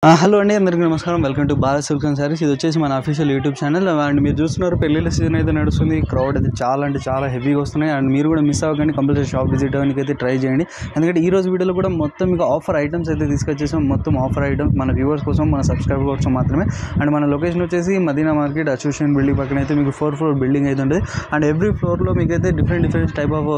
Hello అండి, అందరికీ నమస్కారం. Welcome to Bharat silk and saris. ఇది వచ్చేసి మన అఫీషియల్ యూట్యూబ్ ఛానల్. అండ్ మీరు చూస్తున్నారు పెళ్ళిళ్ళ సీజన్ అయితే నడుస్తుంది. క్రౌడ్ అయితే చాలా హెవీగా వస్తున్నాయి. అండ్ మీరు కూడా మిస్ అవ్వకండి, కంపల్సరీ షాప్ విజిట్ అవ్వడానికి అయితే ట్రై చేయండి. ఎందుకంటే ఈ రోజు వీడియోలో కూడా మొత్తం మీకు ఆఫర్ ఐటమ్స్ అయితే తీసుకొచ్చేసాం. మొత్తం ఆఫర్ ఐటమ్స్ మన వ్యూవర్స్ కోసం, మన సబ్స్క్రైబర్ కోసం మాత్రమే. అండ్ మన లొకేషన్ వచ్చేసి మదీనా మార్కెట్ అసోసియేషన్ బిల్డింగ్ పక్కన అయితే మీకు 4th floor బిల్డింగ్ అయితే ఉంటుంది. అండ్ ఎవ్రీ ఫ్లోర్లో మీకు అయితే డిఫరెంట్ టైప్ ఆఫ్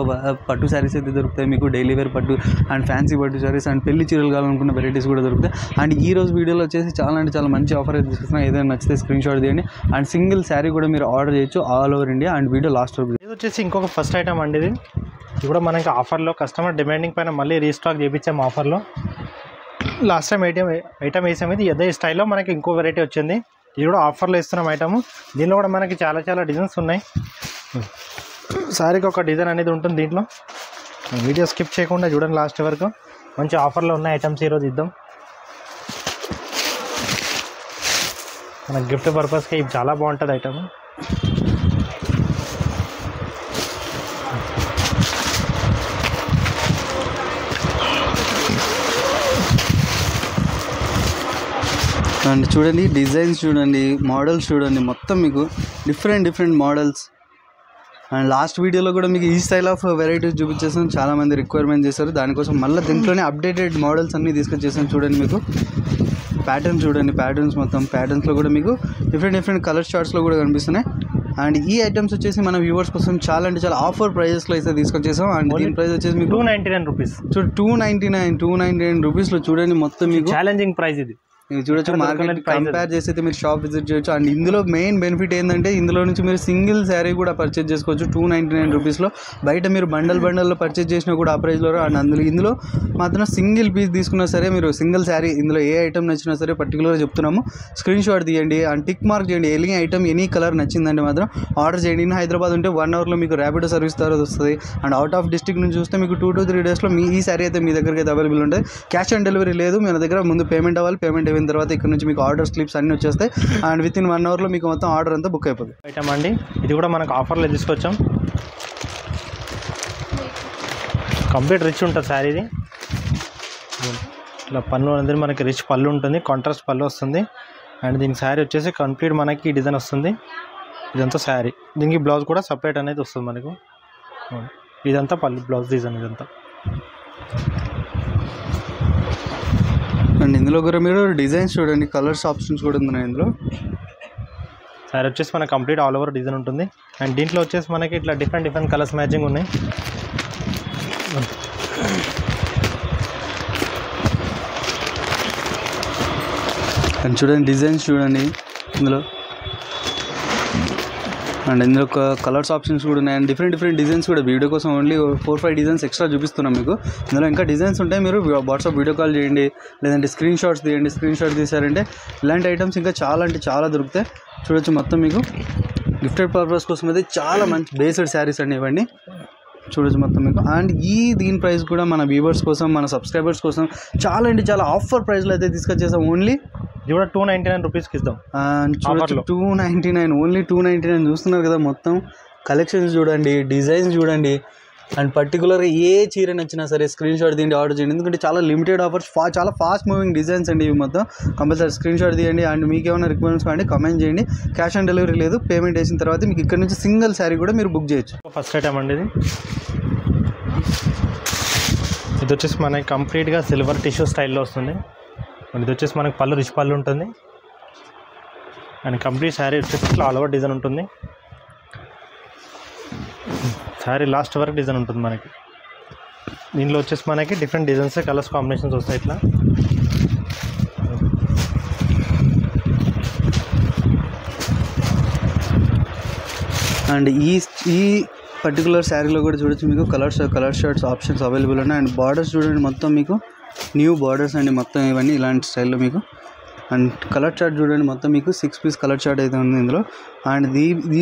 పట్టు శారీస్ అయితే దొరుకుతాయి. మీకు డైలీ వేర్ పట్టు అండ్ ఫ్యాన్సీ పట్టు శారీస్ అండ్ పెళ్లి చీరలు కావాలనుకున్న వెరైటీస్ కూడా దొరుకుతాయి. అండ్ ఈ రోజు వీడియోలో వచ్చేసి చాలా మంచి ఆఫర్ అయితే తీసుకున్నాం. ఏదైనా నచ్చితే స్క్రీన్ షాట్ తీయండి. అండ్ సింగిల్ శారీ కూడా మీరు ఆర్డర్ చేయొచ్చు all over India. And video last వరకు. ఇది వచ్చేసి ఇంకొక ఫస్ట్ ఐటమ్ అండి. ఇది కూడా మనకి ఆఫర్లో కస్టమర్ డిమాండింగ్ పైన మళ్ళీ రీస్టాక్ చేయించాము ఆఫర్లో. లాస్ట్ టైం ఐటమ్ వేసాము. ఇది అదే స్టైల్లో మనకి ఇంకో వెరైటీ వచ్చింది. ఇది కూడా ఆఫర్లో ఇస్తున్నాం ఐటమ్. దీనిలో కూడా మనకి చాలా డిజైన్స్ ఉన్నాయి. శారీకి ఒక డిజైన్ అనేది ఉంటుంది దీంట్లో. వీడియో స్కిప్ చేయకుండా చూడండి లాస్ట్ వరకు. మంచి ఆఫర్లో ఉన్న ఐటమ్స్ ఈరోజు ఇద్దాం. మన గిఫ్ట్ పర్పస్కి ఇది చాలా బాగుంటుంది ఐటమ్. అండ్ చూడండి, డిజైన్స్ చూడండి, మోడల్స్ చూడండి, మొత్తం మీకు డిఫరెంట్ మోడల్స్. అండ్ లాస్ట్ వీడియోలో కూడా మీకు ఈ స్టైల్ ఆఫ్ వెరైటీస్ చూపించేసాను. చాలామంది రిక్వైర్మెంట్ చేశారు. దానికోసం మళ్ళీ దీంట్లోనే అప్డేటెడ్ మోడల్స్ అన్నీ తీసుకొచ్చేసాను. చూడండి, మీకు ప్యాటర్న్స్ చూడండి, ప్యాటర్న్స్ మొత్తం ప్యాటర్న్స్లో కూడా మీకు డిఫరెంట్ కలర్ చార్ట్స్లో కూడా కనిపిస్తున్నాయి. అండ్ ఈ ఐటమ్స్ వచ్చేసి మన వ్యూవర్స్ కోసం చాలా ఆఫర్ ప్రైజెస్లో అయితే తీసుకొచ్చేసాం. అండ్ దీని ప్రైస్ వచ్చేసి మీకు 299 రూపీస్. చూడండి, 299 రూపీస్లో చూడండి మొత్తం మీకు ఛాలెంజింగ్ ప్రైస్ ఇది. మీరు చూడొచ్చు, మార్కెట్ కంపేర్ చేసి అయితే మీరు షాప్ విజిట్ చేయొచ్చు. అండ్ ఇందులో మెయిన్ బెనిఫిట్ ఏంటంటే ఇందులో నుంచి మీరు సింగిల్ శారీ కూడా పర్చేజ్ చేసుకోవచ్చు 299 రూపీస్లో. బయట మీరు బండల్లో పర్చేజ్ చేసినా కూడా ఆ ప్రైస్లో. అండ్ ఇందులో మాత్రం సింగిల్ పీస్ తీసుకున్నా సరే, మీరు సింగిల్ శారీ ఇందులో ఏ ఐటమ్ నచ్చినా సరే పర్టికులర్గా చెప్తున్నాము, స్క్రీన్ షాట్ తీయండి అండ్ టిక్ మార్క్ చేయండి. ఎనీ ఐటమ్ ఎనీ కలర్ నచ్చిందంటే మాత్రం ఆర్డర్ చేయండి. ఇన్ హైదరాబాద్ ఉంటే 1 hourలో మీకు ర్యాపిడో సర్వీస్ ద్వారా వస్తుంది. అండ్ అవుట్ ఆఫ్ డిస్ట్రిక్ట్ నుంచి చూస్తే మీకు 2 to 3 daysలో ఈ శారీ అయితే మీ దగ్గరికి అయితే అవైలబుల్ ఉంటుంది. క్యాష్ ఆన్ డెలివరీ లేదు. మన దగ్గర ముందు పేమెంట్ అవ్వాలి. పేమెంట్ అయిన తర్వాత ఇక్కడ నుంచి మీకు ఆర్డర్ స్లిప్స్ అన్నీ వచ్చేస్తాయి. అండ్ విత్ ఇన్ 1 hourలో మీకు మొత్తం ఆర్డర్ అంతా బుక్ అయిపోతుంది. ఐటమ్ అండి, ఇది కూడా మనకు ఆఫర్లో తీసుకొచ్చాం. కంప్లీట్ రిచ్ ఉంటుంది శారీ. ఇది ఇలా పళ్ళు అనేది మనకి రిచ్ పళ్ళు ఉంటుంది, కాంట్రాస్ట్ పళ్ళు వస్తుంది. అండ్ దీనికి శారీ వచ్చేసి కంప్లీట్ మనకి డిజైన్ వస్తుంది. ఇదంతా శారీ. దీనికి బ్లౌజ్ కూడా సపరేట్ అనేది వస్తుంది మనకు. ఇదంతా పళ్ళు బ్లౌజ్ డిజైన్ ఇదంతా. అండ్ ఇందులో కూడా మీరు డిజైన్స్ చూడండి, కలర్స్ ఆప్షన్స్ కూడా ఉన్నాయి ఇందులో. శారీ వచ్చేసి మనకి కంప్లీట్ ఆల్ ఓవర్ డిజైన్ ఉంటుంది. అండ్ దీంట్లో వచ్చేసి మనకి ఇట్లా డిఫరెంట్ కలర్స్ మ్యాచింగ్ ఉన్నాయి. అండ్ చూడండి, డిజైన్స్ చూడండి ఇందులో. అండ్ ఇందులో కలర్స్ ఆప్షన్స్ కూడా ఉన్నాయి. అండ్ డిఫరెంట్ డిజైన్స్ కూడా వీడియో కోసం ఓన్లీ 4-5 డిజైన్స్ ఎక్స్ట్రా చూపిస్తున్నాం మీకు. ఇందులో ఇంకా డిజైన్స్ ఉంటాయి. మీరు వాట్సాప్ వీడియో కాల్ చేయండి, లేదంటే స్క్రీన్ షాట్స్ తీయండి. స్క్రీన్ షాట్ తీసారంటే ఇలాంటి ఐటమ్స్ ఇంకా చాలా దొరుకుతాయి. చూడొచ్చు, మొత్తం మీకు గిఫ్టెడ్ పర్పస్ కోసం అయితే చాలా మంచి బేస్డ్ శారీస్ అండి ఇవన్నీ. చూడొచ్చు మొత్తం మీకు. అండ్ దీని ప్రైస్ కూడా మన వ్యూవర్స్ కోసం, మన సబ్స్క్రైబర్స్ కోసం చాలా ఆఫర్ ప్రైస్లో అయితే తీసుకొచ్చేసాం. ఓన్లీ ఇది కూడా 299 రూపీస్కి ఇద్దాం. చూడొచ్చు, 299 ఓన్లీ 299. చూస్తున్నారు కదా, మొత్తం కలెక్షన్స్ చూడండి, డిజైన్స్ చూడండి. అండ్ పర్టికులర్గా ఏ చీర నచ్చినా సరే స్క్రీన్ షాట్ తీయండి, ఆర్డర్ చేయండి. ఎందుకంటే చాలా లిమిటెడ్ ఆఫర్స్, చాలా ఫాస్ట్ మూవింగ్ డిజైన్స్ అండి ఇవి మొత్తం. కంపల్సరీ స్క్రీన్ షాట్ తీయండి. అండ్ మీకు ఏమైనా రిక్వైర్మెంట్స్ కాండి కమెంట్ చేయండి. క్యాష్ ఆన్ డెలివరీ లేదు. పేమెంట్ వేసిన తర్వాత మీకు ఇక్కడ నుంచి సింగిల్ శారీ కూడా మీరు బుక్ చేయొచ్చు. ఫస్ట్ ఐటమ్ అండి ఇది వచ్చేసి మనకి కంప్లీట్గా సిల్వర్ టిష్యూ స్టైల్లో వస్తుంది. ఇది వచ్చేసి మనకి పళ్ళు రిచ్ పళ్ళు ఉంటుంది. అండ్ కంప్లీట్ శారీ వచ్చేసి ఇట్లా ఆల్ ఓవర్ డిజైన్ ఉంటుంది. శారీ లాస్ట్ వరకు డిజైన్ ఉంటుంది మనకి. దీనిలో వచ్చేసి మనకి డిఫరెంట్ డిజైన్స్, కలర్స్ కాంబినేషన్స్ వస్తాయి ఇట్లా. అండ్ ఈ పర్టికులర్ శారీలో కూడా చూడొచ్చు, మీకు కలర్ షర్ట్స్ ఆప్షన్స్ అవైలబుల్ ఉన్నాయి. అండ్ బార్డర్స్ చూడండి, మొత్తం మీకు న్యూ బార్డర్స్ అండి మొత్తం. ఇవన్నీ ఇలాంటి స్టైల్లో మీకు అండ్ కలర్ చార్ట్ చూడండి, మొత్తం మీకు 6 పీస్ కలర్ చార్ట్ అయితే ఉంది ఇందులో. అండ్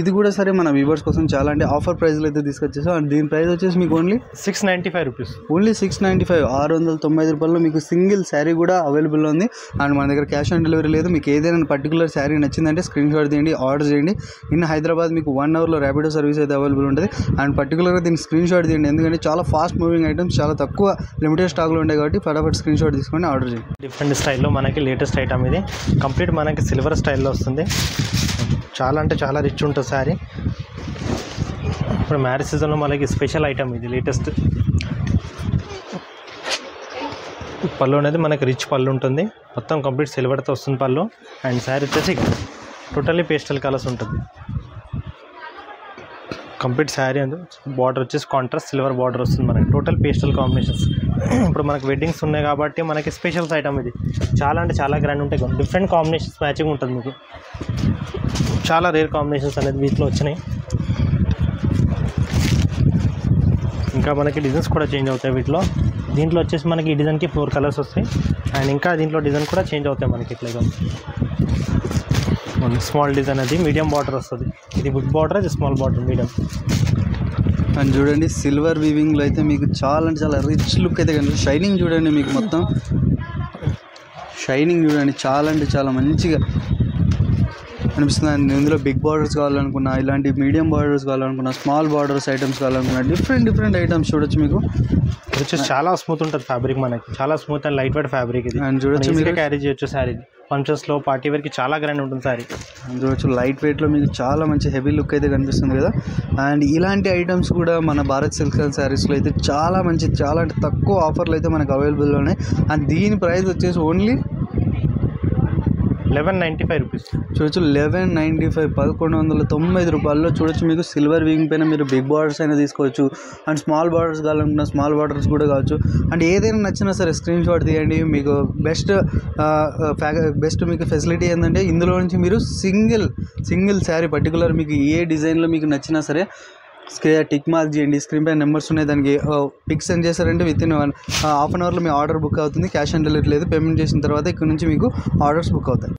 ఇది కూడా సరే మన వ్యూవర్స్ కోసం చాలా అంటే ఆఫర్ ప్రైస్లో అయితే తీసుకొచ్చేసాం. అండ్ దీని ప్రైస్ వచ్చేసి మీకు ఓన్లీ 695 రూపీస్, ఓన్లీ 695, 695 రూపాయల్లో మీకు సింగిల్ శారీ కూడా అవైలబుల్ ఉంది. అండ్ మన దగ్గర క్యాష్ ఆన్ డెలివరీ లేదు. మీకు ఏదైనా పర్టికులర్ శారీ నచ్చిందంటే స్క్రీన్ షాట్ తీయండి, ఆర్డర్ చేయండి. ఇన్ హైదరాబాద్ మీకు 1 అవర్లో ర్యాపిడో సర్వీస్ అయితే అవైలబుల్ ఉంటుంది. అండ్ పర్టికులర్గా దీన్ని స్క్రీన్ షాట్ తీయండి, ఎందుకంటే చాలా ఫాస్ట్ మూవింగ్ ఐటమ్స్, చాలా తక్కువ లిమిటెడ్ స్టాక్లో ఉంటాయి కాబట్టి ఫటాఫట్ స్క్రీన్ షాట్ తీసుకొని ఆర్డర్ చేయండి. డిఫరెంట్ స్టైల్లో మనకి లేటెస్ట్ ఐటమ్ ఇది, కంప్లీట్ మనకి సిల్వర్ స్టైల్లో వస్తుంది. చాలా అంటే చాలా రిచ్ ఉంటుంది శారీ. ఇప్పుడు మ్యారేజ్ సీజన్లో మనకి స్పెషల్ ఐటమ్ ఇది, లేటెస్ట్. పళ్ళు అనేది మనకి రిచ్ పళ్ళు ఉంటుంది, మొత్తం కంప్లీట్ సిల్వర్తో వస్తుంది పళ్ళు. అండ్ శారీ వచ్చేసి టోటల్లీ పేస్టల్ కలర్స్ ఉంటుంది. కంప్లీట్ శారీ అండ్ బార్డర్ వచ్చేసి కాంట్రాస్ట్ సిల్వర్ బార్డర్ వస్తుంది మనకి, టోటల్ పేస్టల్ కాంబినేషన్స్. ఇప్పుడు మనకి వెడ్డింగ్స్ ఉన్నాయి కాబట్టి మనకి స్పెషల్స్ ఐటమ్ ఇది, చాలా అంటే చాలా గ్రాండ్ ఉంటాయి. డిఫరెంట్ కాంబినేషన్స్ మ్యాచింగ్ ఉంటుంది మీకు, చాలా రేర్ కాంబినేషన్స్ అనేది వీటిలో వచ్చినాయి. ఇంకా మనకి డిజైన్స్ కూడా చేంజ్ అవుతాయి వీటిలో. దీంట్లో వచ్చేసి మనకి ఈ డిజైన్కి 4 కలర్స్ వస్తాయి. అండ్ ఇంకా దీంట్లో డిజైన్ కూడా చేంజ్ అవుతాయి మనకి. ఇట్లా స్మాల్ డిజైన్, అది మీడియం బార్డర్ వస్తుంది. ఇది బిగ్ బార్డర్, అది స్మాల్ బార్డర్, మీడియం. అండ్ చూడండి సిల్వర్ వీవింగ్లో అయితే మీకు చాలా అంటే చాలా రిచ్ లుక్ అయితే కనిపిస్తుంది. షైనింగ్ చూడండి, మీకు మొత్తం షైనింగ్ చూడండి, చాలా అంటే చాలా మంచిగా అనిపిస్తుంది. అండ్ ఇందులో బిగ్ బార్డర్స్ కావాలనుకున్నా, ఇలాంటి మీడియం బార్డర్స్ కావాలనుకున్నా, స్మాల్ బార్డర్స్ ఐటమ్స్ కావాలనుకున్నా, డిఫరెంట్ ఐటమ్స్ చూడొచ్చు. మీకు వచ్చేసి చాలా స్మూత్ ఉంటుంది ఫ్యాబ్రిక్, మనకి చాలా smooth and light weight fabric ఇది. అండ్ చూడొచ్చు, మీరు క్యారీ చేయొచ్చు శారీ. ఫంక్షన్స్లో పార్టీ వేర్కి చాలా గ్రాండ్ ఉంటుంది శారీ. చూడొచ్చు లైట్ వెయిట్లో మీకు చాలా మంచి హెవీ లుక్ అయితే కనిపిస్తుంది కదా. అండ్ ఇలాంటి ఐటమ్స్ కూడా మన భారత్ సిల్క్స్ అండ్ శారీస్లో అయితే చాలా మంచి, చాలా అంటే తక్కువ ఆఫర్లు అయితే మనకు అవైలబుల్లో ఉన్నాయి. అండ్ దీని ప్రైస్ వచ్చేసి ఓన్లీ 1195 రూపీస్. చూడొచ్చు 1195, 1190 రూపాయల్లో చూడొచ్చు. మీకు సిల్వర్ వీవింగ్ పైన మీరు బిగ్ బార్డర్స్ అయినా తీసుకోవచ్చు. అండ్ స్మాల్ బార్డర్స్ కావాలనుకున్న స్మాల్ బార్డర్స్ కూడా కావచ్చు. అండ్ ఏదైనా నచ్చినా సరే స్క్రీన్ షాట్ తీయండి. మీకు బెస్ట్ మీకు ఫెసిలిటీ ఏంటంటే ఇందులో నుంచి మీరు సింగిల్ శారీ పర్టికులర్ మీకు ఏ డిజైన్లో మీకు నచ్చినా సరే టిక్ మార్క్ చేయండి. స్క్రీన్ పై నెంబర్స్ ఉన్నాయి, దానికి పిక్స్ సెండ్ చేశారంటే వితిన్ హాఫ్ అన్ అవర్లో మీ ఆర్డర్ బుక్ అవుతుంది. క్యాష్ ఆన్ డెలివరీ లేదు. పేమెంట్ చేసిన తర్వాత ఇక్కడ నుంచి మీకు ఆర్డర్స్ బుక్ అవుతాయి.